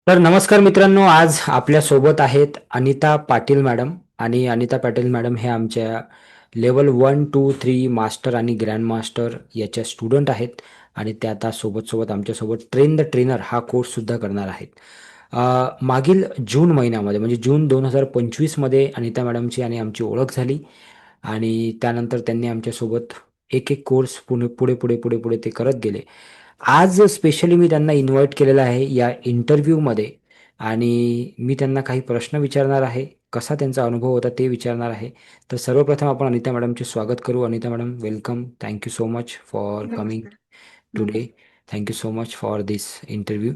तर नमस्कार मित्रांनो, आज आपल्या सोबत आहेत अनिता पाटील मॅडम. आणि अनिता पाटील मॅडम हे आमच्या लेवल 1, 2, 3 मास्टर आणि ग्रँड मास्टर याच्या स्टुडंट आहेत. आणि त्या आता सोबत आमच्यासोबत ट्रेन द ट्रेनर हा कोर्स सुद्धा करणार आहेत. मागील जून महिन्यामध्ये म्हणजे जून 2025 मध्ये अनिता मॅडमची आणि आमची ओळख झाली. आणि त्यानंतर त्यांनी आमच्यासोबत एक एक कोर्स पुढे पुढे पुढे पुढे पुढे ते करत गेले. आज स्पेशली मी त्यांना इन्व्हाइट केलेलं आहे या इंटरव्ह्यूमध्ये. आणि मी त्यांना काही प्रश्न विचारणार आहे. कसा त्यांचा अनुभव होता ते विचारणार आहे. तर सर्वप्रथम आपण अनिता मॅडमचे स्वागत करू. Anita madam, welcome. Thank you so much for coming नमस्कार. टुडे. नमस्कार. Thank you so much for this interview.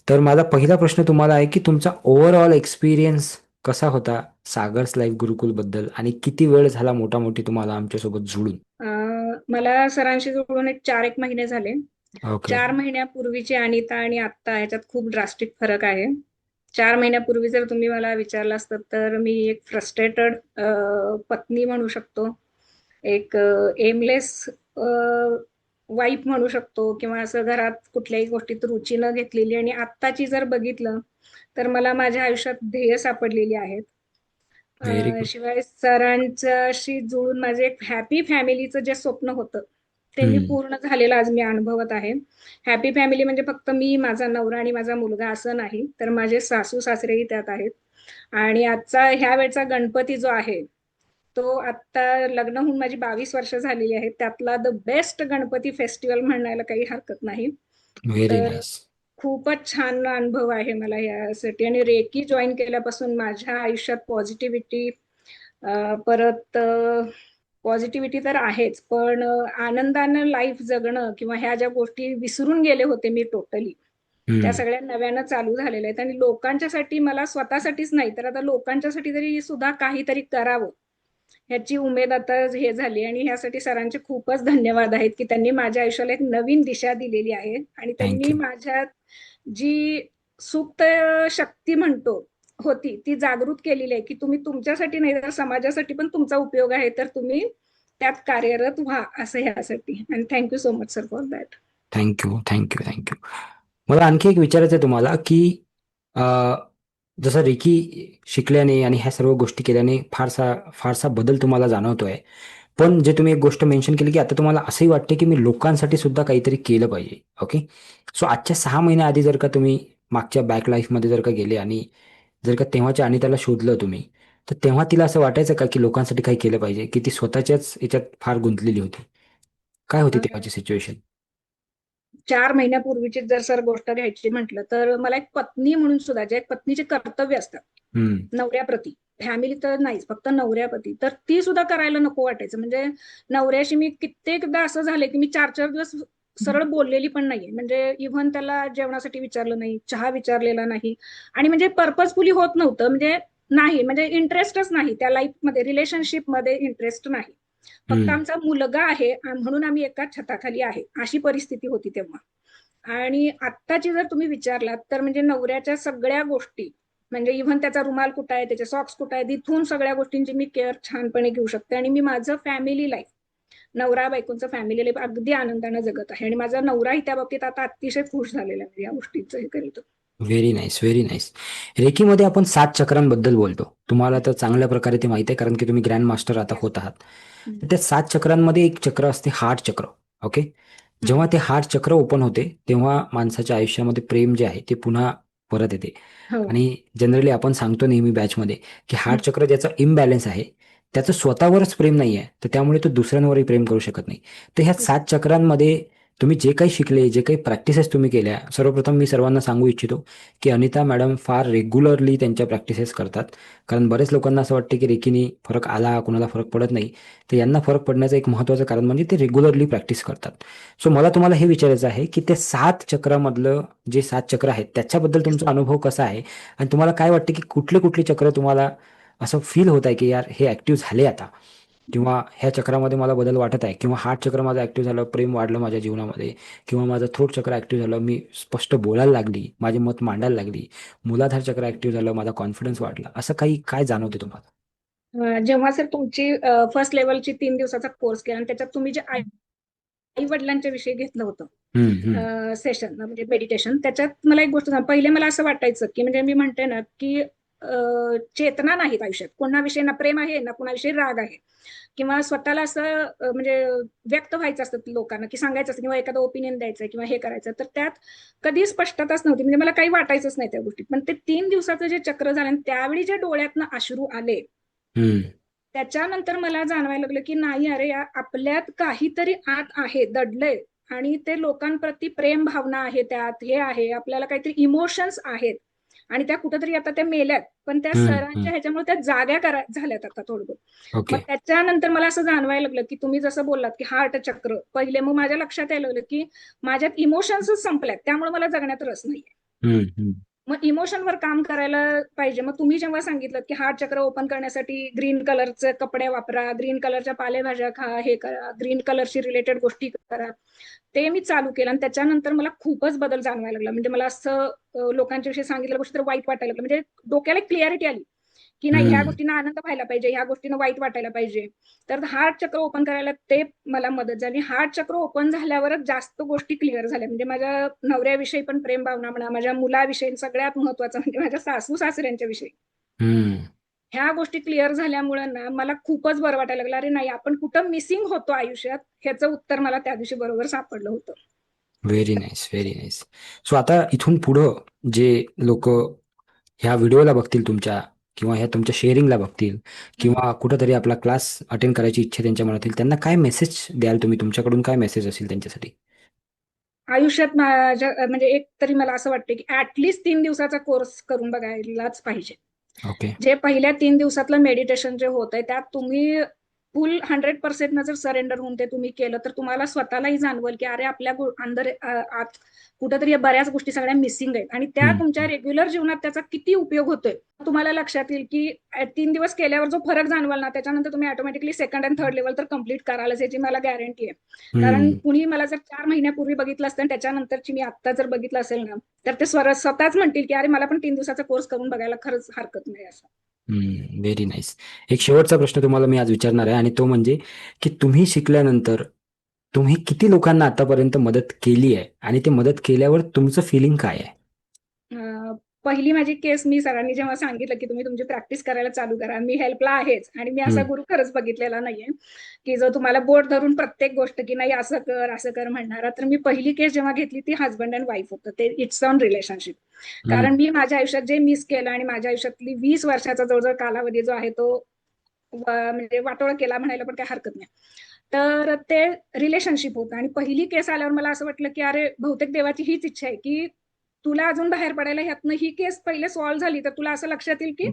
तर माझा पहिला प्रश्न तुम्हाला आहे की तुमचा ओव्हरऑल एक्सपिरियन्स कसा होता सागर्स लाईफ गुरुकुलबद्दल, आणि किती वेळ झाला मोठामोठी तुम्हाला आमच्यासोबत जुळून? मला सरांशी जोडून एक महिने झाले. ओके. 4 महिन्यापूर्वीची अनिता आणि आत्ता ह्याच्यात खूप ड्रास्टिक फरक आहे. 4 महिन्यापूर्वी जर तुम्ही मला विचारलं असतं तर मी एक फ्रस्ट्रेटेड पत्नी म्हणू शकतो, एक एमलेस वाईफ म्हणू शकतो, किंवा असं घरात कुठल्याही गोष्टीत रुची न घेतलेली. आणि आत्ताची जर बघितलं तर मला माझ्या आयुष्यात ध्येय सापडलेली आहेत. Very good. शिवाय सरांच्याशी जुळून माझे एक हॅपी फॅमिलीचं जे स्वप्न होतं ते मी हम्म. पूर्ण झालेलं आज मी अनुभवत आहे. हॅपी फॅमिली म्हणजे फक्त मी, माझा नवरा आणि माझा मुलगा असं नाही, तर माझे सासू सासरेही त्यात आहेत. आणि आजचा ह्या वेळचा गणपती जो आहे तो आता लग्न होऊन माझी 22 वर्ष झालेली आहेत, त्यातला द बेस्ट गणपती फेस्टिवल म्हणायला काही हरकत नाही. व्हेरी तर नाईस. खूपच छान अनुभव आहे मला यासाठी. आणि रेकी जॉईन केल्यापासून माझ्या आयुष्यात पॉझिटिव्हिटी, परत पॉझिटिव्हिटी तर आहेच, पण आनंदानं लाईफ जगणं किंवा ह्या ज्या गोष्टी विसरून गेले होते मी टोटली, त्या हम्म. सगळ्या नव्यानं चालू झालेल्या आहेत. आणि लोकांच्यासाठी, मला स्वतःसाठीच नाही तर आता लोकांच्यासाठी तरी सुद्धा काहीतरी करावं ह्याची उमेद आता हे झाली. आणि ह्यासाठी सरांचे खूपच धन्यवाद आहेत की त्यांनी माझ्या आयुष्याला एक नवीन दिशा दिलेली आहे. आणि त्यांनी थँक्यू. माझ्यात जी सुप्त शक्ती म्हणतो होती ती जागृत केलेली आहे, की तुम्ही तुमच्यासाठी नाही तर समाजासाठी पण तुमचा उपयोग आहे, तर तुम्ही त्यात कार्यरत व्हा, असं ह्यासाठी. आणि thank you so much sir for that. Thank you. Thank you. Thank you. मला आणखी एक विचारायचं आहे तुम्हाला की अ, जसं रेकी शिकल्याने आणि ह्या सर्व गोष्टी केल्याने फारसा फारसा बदल तुम्हाला जाणवतोय. पण जे तुम्ही एक गोष्ट मेन्शन केली की आता तुम्हाला असंही वाटते की मी लोकांसाठी सुद्धा काहीतरी केलं पाहिजे. ओके. सो आजच्या 6 महिन्या आधी जर का तुम्ही मागच्या बॅक लाईफमध्ये जर का गेले आणि जर का तेव्हाच्या आणि त्याला शोधलं तुम्ही, तर तेव्हा तिला असं वाटायचं का की लोकांसाठी काही केलं पाहिजे, की ती स्वतःच्याच याच्यात फार गुंतलेली होती? काय होती तेव्हाची सिच्युएशन? 4 महिन्यापूर्वीची जर सर गोष्ट घ्यायची म्हटलं तर मला एक पत्नी म्हणून सुद्धा, जे एक पत्नीचे कर्तव्य असतात हम्म. नवऱ्याप्रती, फॅमिली तर नाहीच, फक्त नवऱ्याप्रती, तर ती सुद्धा करायला नको वाटायचं. म्हणजे नवऱ्याशी मी कित्येकदा असं झालं की मी 4-4 दिवस सरळ बोललेली पण नाहीये. म्हणजे इव्हन त्याला जेवणासाठी विचारलं नाही, चहा विचारलेला नाही. आणि म्हणजे पर्पजफुली होत नव्हतं, म्हणजे नाही, म्हणजे इंटरेस्टच नाही त्या लाईफ मध्ये, रिलेशनशिप मध्ये इंटरेस्ट नाही. फक्त हम्म. आमचा मुलगा आहे म्हणून आम्ही एकाच छताखाली आहे, अशी परिस्थिती होती तेव्हा. आणि आत्ताची जर तुम्ही विचारलात तर म्हणजे नवऱ्याच्या सगळ्या गोष्टी, म्हणजे इव्हन त्याचा रुमाल कुठं आहे, त्याचे सॉक्स कुठं आहे, इथून सगळ्या गोष्टींची मी केअर छानपणे घेऊ शकते. आणि मी माझं फॅमिली लाईफ, नवरा बायकोचं फॅमिली लाईफ अगदी आनंदाने जगत आहे. आणि माझा नवराही त्या बाबतीत आता अतिशय खुश झालेला आहे या गोष्टीचं हे करीत. Very nice. Very nice. रेकीमध्ये आपण 7 चक्रांबद्दल बोलतो. तुम्हाला तर चांगल्या प्रकारे ते माहिती आहे कारण की तुम्ही ग्रँड मास्टर आता येस. होत आहात. तर त्या 7 चक्रांमध्ये एक चक्र असते हार्ट चक्र. ओके. जेव्हा ते हार्ट चक्र ओपन होते तेव्हा माणसाच्या आयुष्यामध्ये प्रेम जे आहे ते पुन्हा परत येते. हो. आणि जनरली आपण सांगतो नेहमी बॅचमध्ये की हार्ट हम्म. चक्र ज्याचा इम्बॅलन्स आहे, त्याचं स्वतःवरच प्रेम नाही आहे, तर त्यामुळे तो दुसऱ्यांवरही प्रेम करू शकत नाही. तर ह्या 7 चक्रांमध्ये तुम्ही जे काही शिकले, जे काही प्रॅक्टिसेस तुम्ही केल्या, सर्वप्रथम मी सर्वांना सांगू इच्छितो की अनिता मॅडम फार रेग्युलरली त्यांच्या प्रॅक्टिसेस करतात. कारण बरेच लोकांना असं वाटतं की रेकीनी फरक आला, कुणाला फरक पडत नाही. तर यांना फरक पडण्याचं एक महत्त्वाचं कारण म्हणजे ते रेग्युलरली प्रॅक्टिस करतात. सो मला तुम्हाला हे विचारायचं आहे की ते 7 चक्रामधलं जे 7 चक्र आहेत त्याच्याबद्दल तुमचा अनुभव कसा आहे? आणि तुम्हाला काय वाटतं की कुठले कुठले चक्र तुम्हाला असं फील होत आहे की यार हे ऍक्टिव्ह झाले आता, किंवा ह्या चक्रामध्ये मला बदल वाटत आहे, किंवा हार्ट चक्र माझं ऍक्टिव्ह झालं, प्रेम वाढलं माझ्या जीवनामध्ये, किंवा माझं थ्रोट चक्र ऍक्टिव्ह झालं, मी स्पष्ट बोलायला लागली, माझे मत मांडायला लागली, मूलाधार चक्र ऍक्टिव्ह झालं, माझा कॉन्फिडन्स वाढला, असं काही काय जाणवते तुम्हाला? जेव्हा सर तुमची फर्स्ट लेवलची 3 दिवसाचा कोर्स केला आणि त्याच्यात तुम्ही जे आई वडिलांच्या विषयी घेतलं हम्म, हम्म, होतं सेशन म्हणजे मेडिटेशन. त्याच्यात मला एक गोष्ट पहिले मला असं वाटायचं की म्हणजे मी म्हणते ना की चेतना नाहीत आयुष्यात, कोणाविषयी ना प्रेम आहे ना कोणाविषयी राग आहे, किंवा स्वतःला असं म्हणजे व्यक्त व्हायचं असतं लोकांना, की सांगायचं असतं किंवा एखादं ओपिनियन द्यायचं किंवा हे करायचं, तर त्यात कधी स्पष्टताच नव्हती. म्हणजे मला काही वाटायचंच नाही त्या गोष्टीत. पण ते 3 दिवसाचं जे चक्र झालं आणि त्यावेळी जे डोळ्यातनं अश्रू आले, हम्म, त्याच्यानंतर मला जाणवायला लागलं की नाही अरे आपल्यात काहीतरी आत आहे दडलंय, आणि ते लोकांप्रती प्रेम भावना आहे, त्यात हे आहे, आपल्याला काहीतरी इमोशन्स आहेत, आणि त्या कुठेतरी आता त्या मेल्यात, पण त्या हम्म, सरांच्या ह्याच्यामुळे त्या जाग्या झाल्यात आता थोडं. मग ओके. त्याच्यानंतर मला असं जाणवायला लागलं की तुम्ही जसं बोललात की हार्ट चक्र पहिले, मग माझ्या लक्षात यायला लागलं की माझ्यात इमोशन्सच संपल्यात, त्यामुळे मला जगण्यात रस नाहीये. हम्म, हम्म, मग इमोशनवर काम करायला पाहिजे. मग तुम्ही जेव्हा सांगितलं की हार्ट चक्र ओपन करण्यासाठी ग्रीन कलरचे कपडे वापरा, ग्रीन कलरच्या पालेभाज्या खा, हे करा, ग्रीन कलरशी रिलेटेड गोष्टी करा, ते मी चालू केलं. आणि त्याच्यानंतर मला खूपच बदल जाणवायला लागला. म्हणजे मला असं लोकांच्या विषयी सांगितलं गोष्टी तर वाईट वाटायला लागलं, म्हणजे डोक्याला क्लिअरिटी आली की नाही, ह्या हम्म. गोष्टींना आनंद व्हायला पाहिजे, ह्या गोष्टींना वाईट वाटायला पाहिजे. तर हार्ट चक्र ओपन करायला ते मला मदत झाली. हार्ट चक्र ओपन झाल्यावरच जास्त गोष्टी क्लिअर झाल्या. म्हणजे माझ्या नवऱ्याविषयी पण प्रेम भावना म्हणा, माझ्या मुलाविषयी, सगळ्यात महत्वाचं म्हणजे माझ्या सासू सासऱ्यांच्या विषयी हम्म. ह्या गोष्टी क्लिअर झाल्यामुळे ना मला खूपच बरं वाटायला लागलं. अरे नाही, आपण कुठं मिसिंग होतो आयुष्यात, ह्याचं उत्तर मला त्या दिवशी बरोबर सापडलं होतं. Very nice, very nice. So आता इथून पुढं जे लोक ह्या व्हिडिओला बघतील तुमच्या, किंवा ह्या तुमच्या शेअरिंगला बघतील, किंवा कुठंतरी आपला क्लास अटेंड करायची इच्छा त्यांच्या मनात येईल, त्यांना काय मेसेज द्याल तुम्ही? तुमच्याकडून काय मेसेज असेल त्यांच्यासाठी? आयुष्यात माझ्या म्हणजे एक तरी मला असं वाटतं की ऍटलिस्ट 3 दिवसाचा कोर्स करून बघायलाच पाहिजे. ओके. जे पहिल्या 3 दिवसातलं मेडिटेशन जे होत आहे, त्यात तुम्ही फुल 100% न जर सरेंडर होऊन ते तुम्ही केलं, तर तुम्हाला स्वतःलाही जाणवेल की अरे आपल्या अंदर आत कुठंतरी या बऱ्याच गोष्टी सगळ्या मिसिंग आहेत, आणि त्या हम्म, तुमच्या रेग्युलर जीवनात त्याचा किती उपयोग होतोय तुम्हाला लक्षात येईल. की 3 दिवस केल्यावर जो फरक जाणवाल ना, त्याच्यानंतर तुम्ही automatically second and third level तर कम्प्लीट करालच, याची मला गॅरंटी आहे. कारण हम्म. कुणी मला जर 4 महिन्यापूर्वी बघितलं असतं आणि त्याच्यानंतरची मी आता जर बघितलं असेल ना, तर ते स्वतःच म्हणतील की अरे मला पण 3 दिवसाचा कोर्स करून बघायला खरंच हरकत नाही असं. Very nice. एक शेवटचा प्रश्न तुम्हाला मी आज विचारणार आहे, आणि तो म्हणजे की तुम्ही शिकल्यानंतर तुम्ही किती लोकांना आतापर्यंत मदत केली आहे, आणि ते मदत केल्यावर तुमचं फिलिंग काय आहे? पहिली माझी केस मी सरांनी जेव्हा सांगितलं की तुम्ही तुमची प्रॅक्टिस करायला चालू करा, मी हेल्पला आहेच आणि मी असा हम्म, गुरु खरंच बघितलेला नाहीये की जो तुम्हाला बोट धरून प्रत्येक गोष्ट की नाही असं कर म्हणणारा. तर मी पहिली केस जेव्हा घेतली ती हजबंड अँड वाईफ होतं, ते इट्स ऑन रिलेशनशिप. हम्म, कारण मी माझ्या आयुष्यात जे मिस केलं आणि माझ्या आयुष्यातली 20 वर्षाचा जवळजवळ कालावधी जो आहे तो म्हणजे वाटोळा केला म्हणायला पण काही हरकत नाही. तर ते रिलेशनशिप होतं, आणि पहिली केस आल्यावर मला असं वाटलं की अरे बहुतेक देवाची हीच इच्छा आहे की तुला अजून बाहेर पडायला, ह्यातनं ही केस पहिले सॉल्व्ह झाली तर तुला असं लक्षात येईल की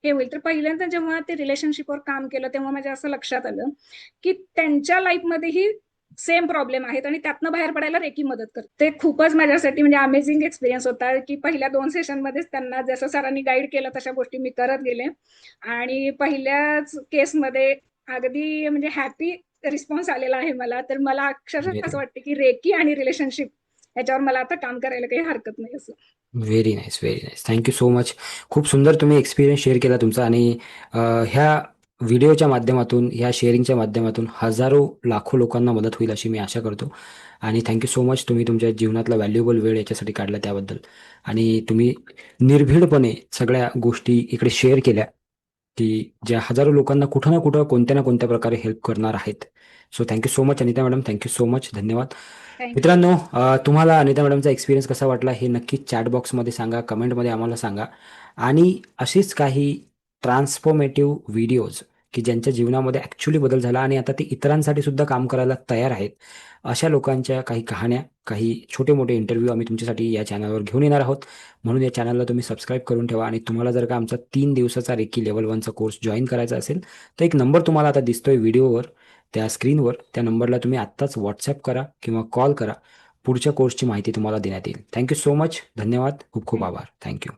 हे होईल. तर पहिल्यांदा जेव्हा ते रिलेशनशिपवर काम केलं तेव्हा माझ्या असं लक्षात आलं की त्यांच्या लाईफमध्येही सेम प्रॉब्लेम आहेत, आणि त्यातनं बाहेर पडायला रेकी मदत करते. ते खूपच माझ्यासाठी म्हणजे अमेझिंग एक्सपिरियन्स होता की पहिल्या 2 सेशनमध्येच त्यांना जसं सरांनी गाईड केलं तशा गोष्टी मी करत गेले, आणि पहिल्याच केसमध्ये अगदी म्हणजे हॅपी रिस्पॉन्स आलेला आहे मला. तर मला अक्षरशः असं वाटतं की रेकी आणि रिलेशनशिप याच्यावर मला आता काम करायला काही हरकत नाही असं. Very nice, very nice. Thank you so much. खूप सुंदर तुम्ही एक्सपिरियन्स शेअर केला तुमचा, आणि ह्या व्हिडिओच्या माध्यमातून, ह्या शेअरिंगच्या माध्यमातून हजारो लाखो लोकांना मदत होईल अशी मी आशा करतो. आणि थँक्यू सो मच, तुम्ही तुमच्या जीवनातला व्हॅल्युएबल वेळ याच्यासाठी काढला त्याबद्दल. आणि तुम्ही निर्भीडपणे सगळ्या गोष्टी इकडे शेअर केल्या, की ज्या हजारो लोकांना कुठं ना कुठं, कोणत्या ना कोणत्या प्रकारे हेल्प करणार आहेत. So thank you so much Anita madam, thank you so much, धन्यवाद. थँक्यू. मित्रांनो, तुम्हाला अनिता मॅडमचा एक्सपिरियन्स कसा वाटला हे नक्कीच चॅट बॉक्समध्ये सांगा, कमेंटमध्ये आम्हाला सांगा. आणि अशीच काही ट्रान्सफॉर्मेटिव्ह व्हिडिओज, की ज्यांच्या जीवनामध्ये ॲक्च्युली बदल झाला आणि आता ते इतरांसाठी सुद्धा काम करायला तयार आहेत, अशा लोकांच्या काही कहाण्या, काही छोटे मोठे इंटरव्ह्यू आम्ही तुमच्यासाठी या चॅनलवर घेऊन येणार आहोत. म्हणून या चॅनलला तुम्ही सबस्क्राईब करून ठेवा. आणि तुम्हाला जर का आमचा 3 दिवसाचा रेकी लेवल 1चा कोर्स जॉईन करायचा असेल, तर एक नंबर तुम्हाला आता दिसतोय व्हिडिओवर, त्या स्क्रीनवर, त्या नंबरला तुम्ही आत्ताच व्हॉट्सअप करा किंवा कॉल करा. पुढच्या कोर्सची माहिती तुम्हाला देण्यात येईल. थँक्यू सो मच, धन्यवाद, खूप खूप आभार, थँक्यू.